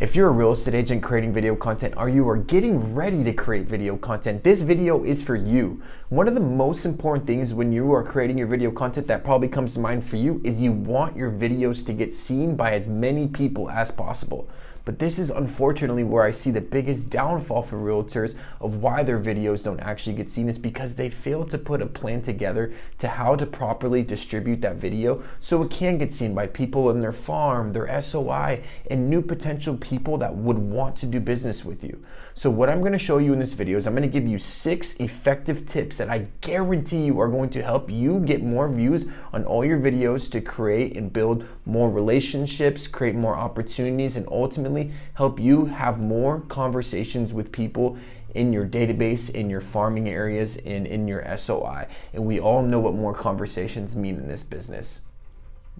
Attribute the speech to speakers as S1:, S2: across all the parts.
S1: If you're a real estate agent creating video content, or you are getting ready to create video content, this video is for you. One of the most important things when you are creating your video content that probably comes to mind for you is you want your videos to get seen by as many people as possible. But this is unfortunately where I see the biggest downfall for realtors of why their videos don't actually get seen, is because they fail to put a plan together to how to properly distribute that video so it can get seen by people in their farm, their SOI, and new potential people that would want to do business with you. So what I'm going to show you in this video is I'm going to give you 6 effective tips that I guarantee you are going to help you get more views on all your videos to create and build more relationships, create more opportunities, and ultimately help you have more conversations with people in your database, in your farming areas, and in your SOI. And we all know what more conversations mean in this business.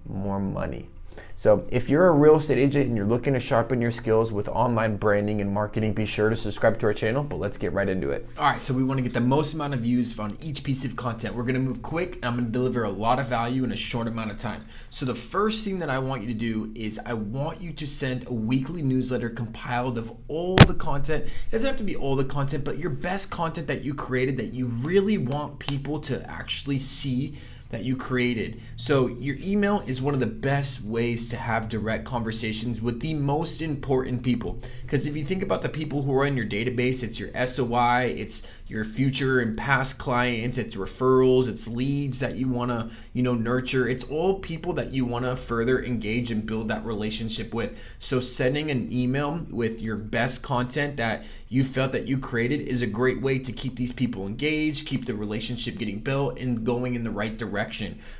S1: More money. So if you're a real estate agent and you're looking to sharpen your skills with online branding and marketing, be sure to subscribe to our channel, but let's get right into it. All right, so we want to get the most amount of views on each piece of content. We're going to move quick, and I'm going to deliver a lot of value in a short amount of time. So the first thing that I want you to do is I want you to send a weekly newsletter compiled of all the content. It doesn't have to be all the content, but your best content that you created that you really want people to actually see that you created. So your email is one of the best ways to have direct conversations with the most important people. Because if you think about the people who are in your database, it's your SOI, it's your future and past clients, it's referrals, it's leads that you want to, nurture. It's all people that you want to further engage and build that relationship with. So sending an email with your best content that you felt that you created is a great way to keep these people engaged, keep the relationship getting built and going in the right direction.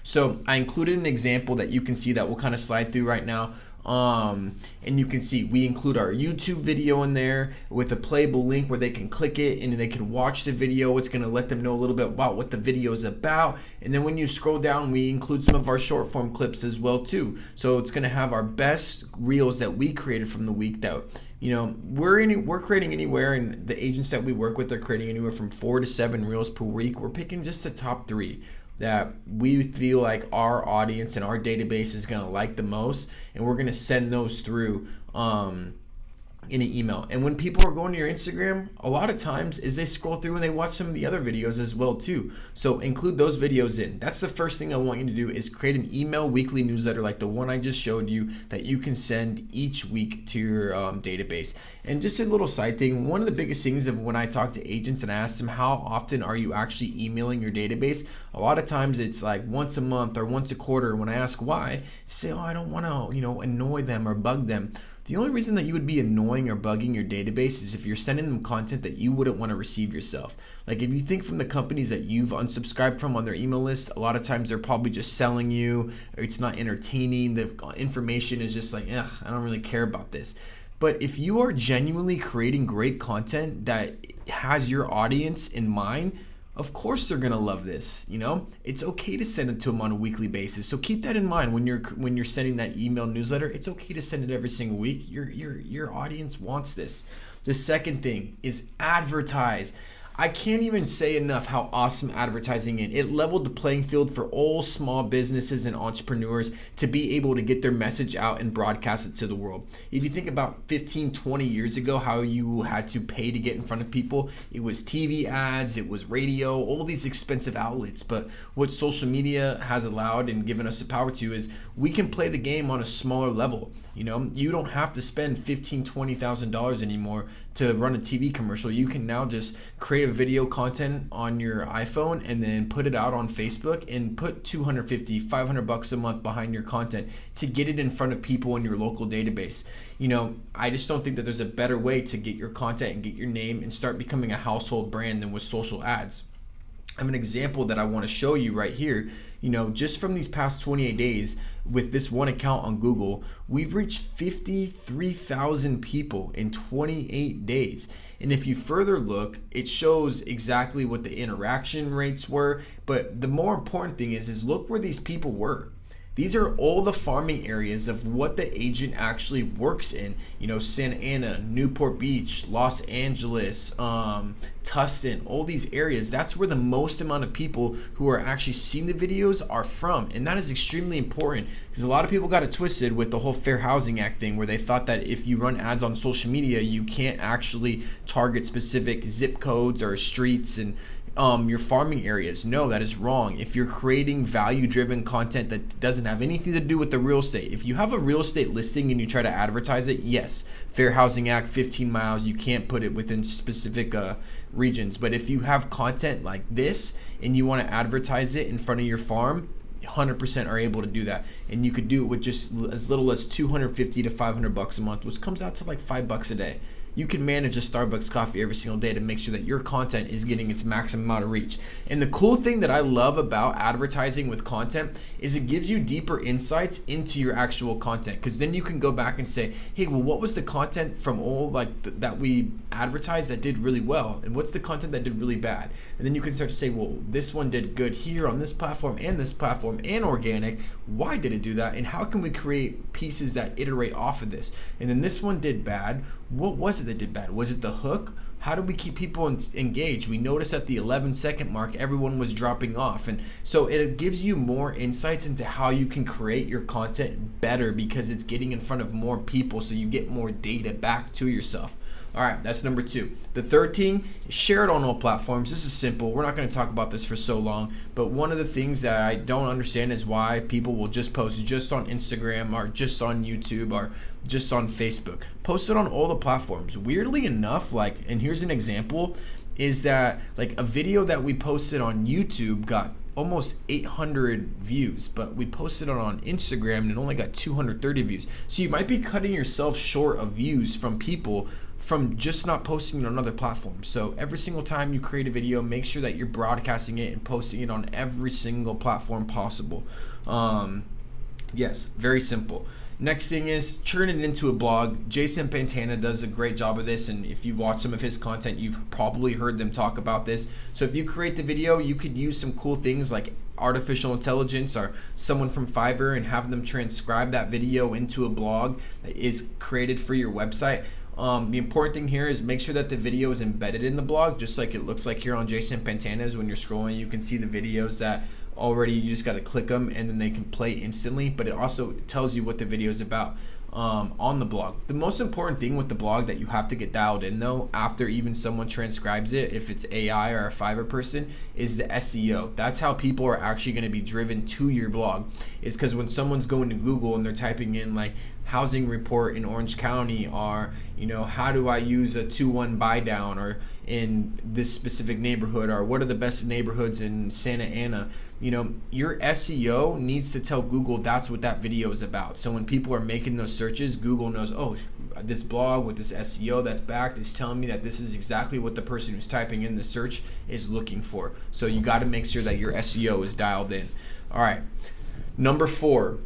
S1: So I included an example that you can see that we'll kind of slide through right now. And you can see we include our YouTube video in there with a playable link where they can click it and they can watch the video. It's going to let them know a little bit about what the video is about. And then when you scroll down, we include some of our short form clips as well too. So it's going to have our best reels that we created from the week that we're creating anywhere, and the agents that we work with are creating anywhere from 4 to 7 reels per week. We're picking just the top 3 that we feel like our audience and our database is going to like the most, and we're going to send those through in an email. And when people are going to your Instagram, a lot of times is they scroll through and they watch some of the other videos as well too. So include those videos in. That's the first thing I want you to do, is create an email weekly newsletter like the one I just showed you that you can send each week to your database. And just a little side thing, one of the biggest things of when I talk to agents and I ask them how often are you actually emailing your database, a lot of times it's like once a month or once a quarter. When I ask why, they say, I don't want to annoy them or bug them. The only reason that you would be annoying or bugging your database is if you're sending them content that you wouldn't want to receive yourself. Like if you think from the companies that you've unsubscribed from on their email list, a lot of times they're probably just selling you, or it's not entertaining. The information is just like, I don't really care about this. But if you are genuinely creating great content that has your audience in mind, of course they're gonna love this. It's okay to send it to them on a weekly basis. So keep that in mind when you're sending that email newsletter. It's okay to send it every single week. Your audience wants this. The second thing is advertise. I can't even say enough how awesome advertising is. It leveled the playing field for all small businesses and entrepreneurs to be able to get their message out and broadcast it to the world. If you think about 15, 20 years ago, how you had to pay to get in front of people, it was TV ads, it was radio, all these expensive outlets. But what social media has allowed and given us the power to is we can play the game on a smaller level. You don't have to spend $15,000, $20,000 anymore to run a TV commercial. You can now just create a video content on your iPhone and then put it out on Facebook and put $250, $500 a month behind your content to get it in front of people in your local database. I just don't think that there's a better way to get your content and get your name and start becoming a household brand than with social ads. I have an example that I want to show you right here. Just from these past 28 days with this one account on Google, we've reached 53,000 people in 28 days. And if you further look, it shows exactly what the interaction rates were. But the more important thing is look where these people were. These are all the farming areas of what the agent actually works in. You know, Santa Ana, Newport Beach, Los Angeles, Tustin, all these areas. That's where the most amount of people who are actually seeing the videos are from. And that is extremely important because a lot of people got it twisted with the whole Fair Housing Act thing, where they thought that if you run ads on social media, you can't actually target specific zip codes or streets and your farming areas. No, that is wrong. If you're creating value-driven content that doesn't have anything to do with the real estate, if you have a real estate listing and you try to advertise it, yes, Fair Housing Act, 15 miles, you can't put it within specific regions. But if you have content like this and you want to advertise it in front of your farm, 100% are able to do that, and you could do it with just as little as $250 to $500 a month, which comes out to like $5 a day. You can manage a Starbucks coffee every single day to make sure that your content is getting its maximum amount of reach. And the cool thing that I love about advertising with content is it gives you deeper insights into your actual content, because then you can go back and say, hey, well, what was the content from all that we advertised that did really well, and what's the content that did really bad? And then you can start to say, well, this one did good here on this platform and organic. Why did it do that? And how can we create pieces that iterate off of this? And then this one did bad. What was it that did bad? Was it the hook? How do we keep people engaged? We noticed at the 11-second mark, everyone was dropping off. And so it gives you more insights into how you can create your content better, because it's getting in front of more people, so you get more data back to yourself. All right, that's number 2. The third thing, share it on all platforms. This is simple. We're not going to talk about this for so long, but one of the things that I don't understand is why people will just post just on Instagram or just on YouTube or just on Facebook. Post it on all the platforms. Weirdly enough, and here's an example, is that like a video that we posted on YouTube got almost 800 views, but we posted it on Instagram and it only got 230 views. So you might be cutting yourself short of views from people from just not posting it on other platforms. So every single time you create a video, make sure that you're broadcasting it and posting it on every single platform possible. Yes, very simple. Next thing is turn it into a blog. Jason Pantana does a great job of this, and if you've watched some of his content, you've probably heard them talk about this. So if you create the video, you could use some cool things like artificial intelligence or someone from Fiverr and have them transcribe that video into a blog that is created for your website. The important thing here is make sure that the video is embedded in the blog, just like it looks like here on Jason Pantana's. When you're scrolling, you can see the videos that already, you just got to click them and then they can play instantly, but it also tells you what the video is about on the blog. The most important thing with the blog that you have to get dialed in though, after even someone transcribes it, if it's AI or a Fiverr person, is the SEO. That's how people are actually going to be driven to your blog, is because when someone's going to Google and they're typing in like housing report in Orange County, or how do I use a 2-1 buy down, or in this specific neighborhood, or what are the best neighborhoods in Santa Ana, your SEO needs to tell Google that's what that video is about. So when people are making those searches, Google knows, oh, this blog with this SEO that's backed is telling me that this is exactly what the person who's typing in the search is looking for. So you got to make sure that your SEO is dialed in. All right, number 4.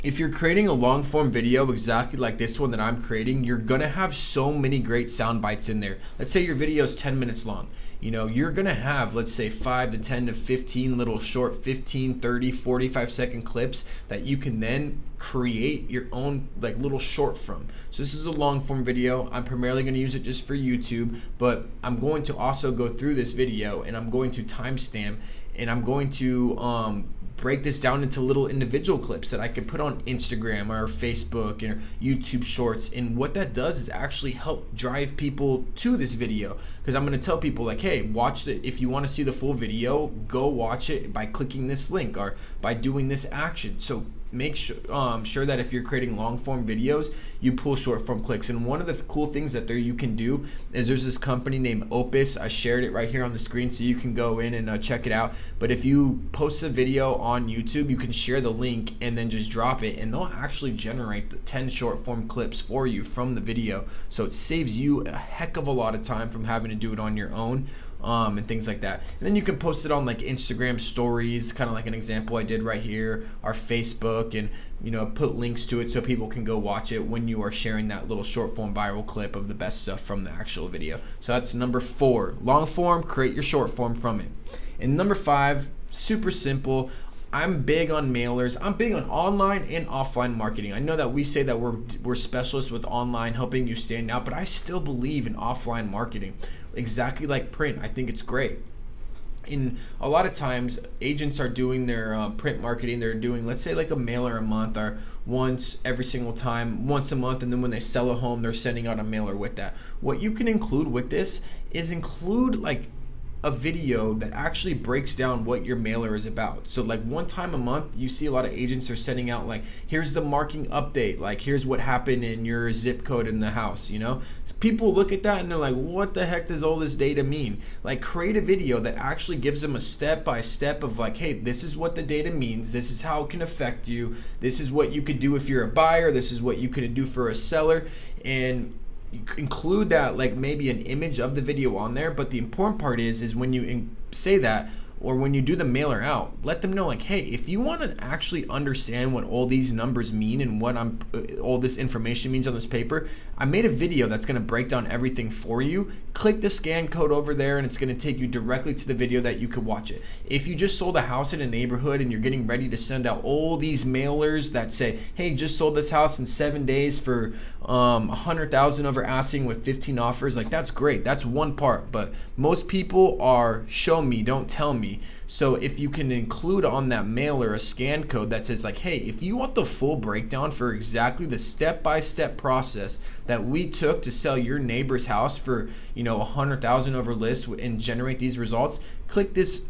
S1: If you're creating a long form video exactly like this one that I'm creating, you're gonna have so many great sound bites in there. Let's say your video is 10 minutes long. You're gonna have, let's say, 5 to 10 to 15 little short 15, 30, 45-second clips that you can then create your own like little short from. So this is a long form video. I'm primarily going to use it just for YouTube, but I'm going to also go through this video and I'm going to timestamp, and I'm going to break this down into little individual clips that I could put on Instagram or Facebook or YouTube Shorts. And what that does is actually help drive people to this video, because I'm going to tell people like, hey, watch it. If you want to see the full video, go watch it by clicking this link or by doing this action. So make sure that if you're creating long form videos, you pull short form clicks. And one of the cool things that you can do is there's this company named Opus. I shared it right here on the screen so you can go in and check it out. But if you post a video on YouTube, you can share the link and then just drop it, and they'll actually generate the 10 short form clips for you from the video. So it saves you a heck of a lot of time from having to do it on your own. And things like that. And then you can post it on like Instagram stories, kind of like an example I did right here, or Facebook, and put links to it so people can go watch it when you are sharing that little short form viral clip of the best stuff from the actual video. So that's number 4. Long form, create your short form from it. And number 5, super simple. I'm big on mailers. I'm big on online and offline marketing. I know that we say that we're specialists with online, helping you stand out, but I still believe in offline marketing. Exactly like print. I think it's great. In a lot of times, agents are doing their print marketing. They're doing, let's say, like a mailer a month, or once every single time, once a month, and then when they sell a home, they're sending out a mailer with that. What you can include with this is include like a video that actually breaks down what your mailer is about. So like one time a month, you see a lot of agents are sending out like, here's the marking update, like here's what happened in your zip code in the house, you know? So people look at that and they're like, what the heck does all this data mean? Like create a video that actually gives them a step by step of like, hey, this is what the data means, this is how it can affect you, this is what you could do if you're a buyer, this is what you could do for a seller, and you include that, like maybe an image of the video on there. But the important part is when you say that, or when you do the mailer out, let them know like, hey, if you want to actually understand what all these numbers mean and what all this information means on this paper, I made a video that's going to break down everything for you. Click the scan code over there and it's going to take you directly to the video that you could watch it. If you just sold a house in a neighborhood and you're getting ready to send out all these mailers that say, hey, just sold this house in 7 days for $100,000 over asking with 15 offers, like that's great. That's one part, but most people are show me, don't tell me. So if you can include on that mailer a scan code that says like, hey, if you want the full breakdown for exactly the step-by-step process that we took to sell your neighbor's house for, you know, 100,000 over list and generate these results, click this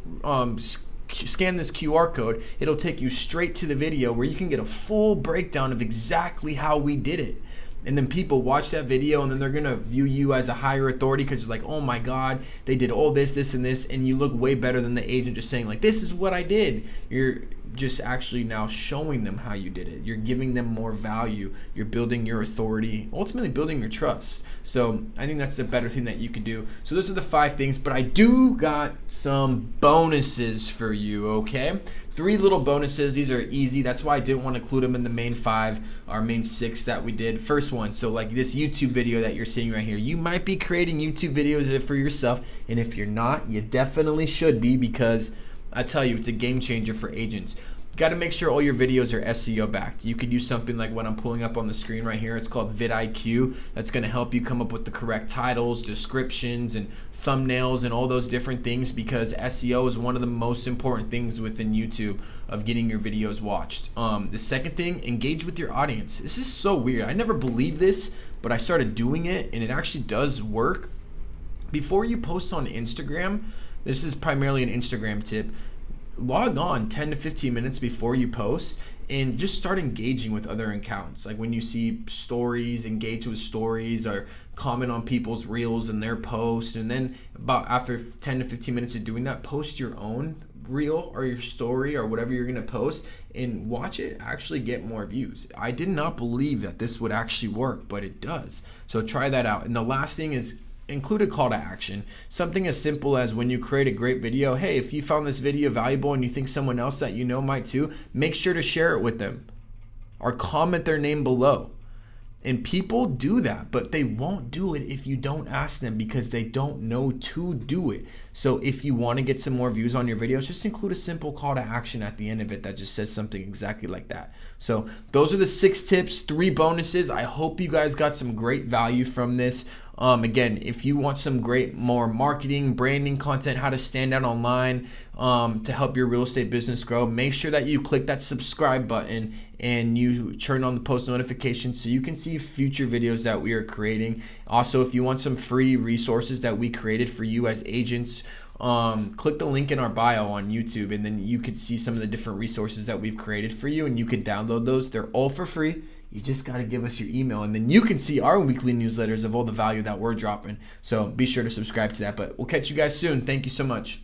S1: scan this QR code. It'll take you straight to the video where you can get a full breakdown of exactly how we did it. And then people watch that video and then they're gonna view you as a higher authority because you're like, oh my God, they did all this, this, and this, and you look way better than the agent just saying like, this is what I did. You're just actually now showing them how you did it. You're giving them more value. You're building your authority, ultimately building your trust. So I think that's a better thing that you could do. So those are the 5 things, but I do got some bonuses for you, okay? 3 little bonuses. These are easy. That's why I didn't want to include them in the main 5, our main 6 that we did. First one, so like this YouTube video that you're seeing right here. You might be creating YouTube videos for yourself, and if you're not, you definitely should be, because I tell you, it's a game changer for agents. Got to make sure all your videos are SEO backed. You could use something like what I'm pulling up on the screen right here. It's called vidIQ. That's going to help you come up with the correct titles, descriptions, and thumbnails, and all those different things, because SEO is one of the most important things within YouTube of getting your videos watched. The second thing, engage with your audience. This is so weird. I never believed this, but I started doing it, and it actually does work. Before you post on Instagram, this is primarily an Instagram tip, log on 10 to 15 minutes before you post and just start engaging with other accounts. Like when you see stories, engage with stories, or comment on people's reels and their posts. And then about after 10 to 15 minutes of doing that, post your own reel or your story or whatever you're gonna post and watch it actually get more views. I did not believe that this would actually work, but it does. So try that out. And the last thing is, include a call to action. Something as simple as when you create a great video, hey, if you found this video valuable and you think someone else that you know might too, make sure to share it with them or comment their name below. And people do that, but they won't do it if you don't ask them, because they don't know to do it. So if you want to get some more views on your videos, just include a simple call to action at the end of it that just says something exactly like that. So those are the 6 tips, 3 bonuses. I hope you guys got some great value from this. Again, if you want some great more marketing, branding content, how to stand out online to help your real estate business grow, make sure that you click that subscribe button and you turn on the post notifications so you can see future videos that we are creating. Also, if you want some free resources that we created for you as agents, click the link in our bio on YouTube, and then you could see some of the different resources that we've created for you, and you can download those. They're all for free. You just got to give us your email, and then you can see our weekly newsletters of all the value that we're dropping. So be sure to subscribe to that. But we'll catch you guys soon. Thank you so much.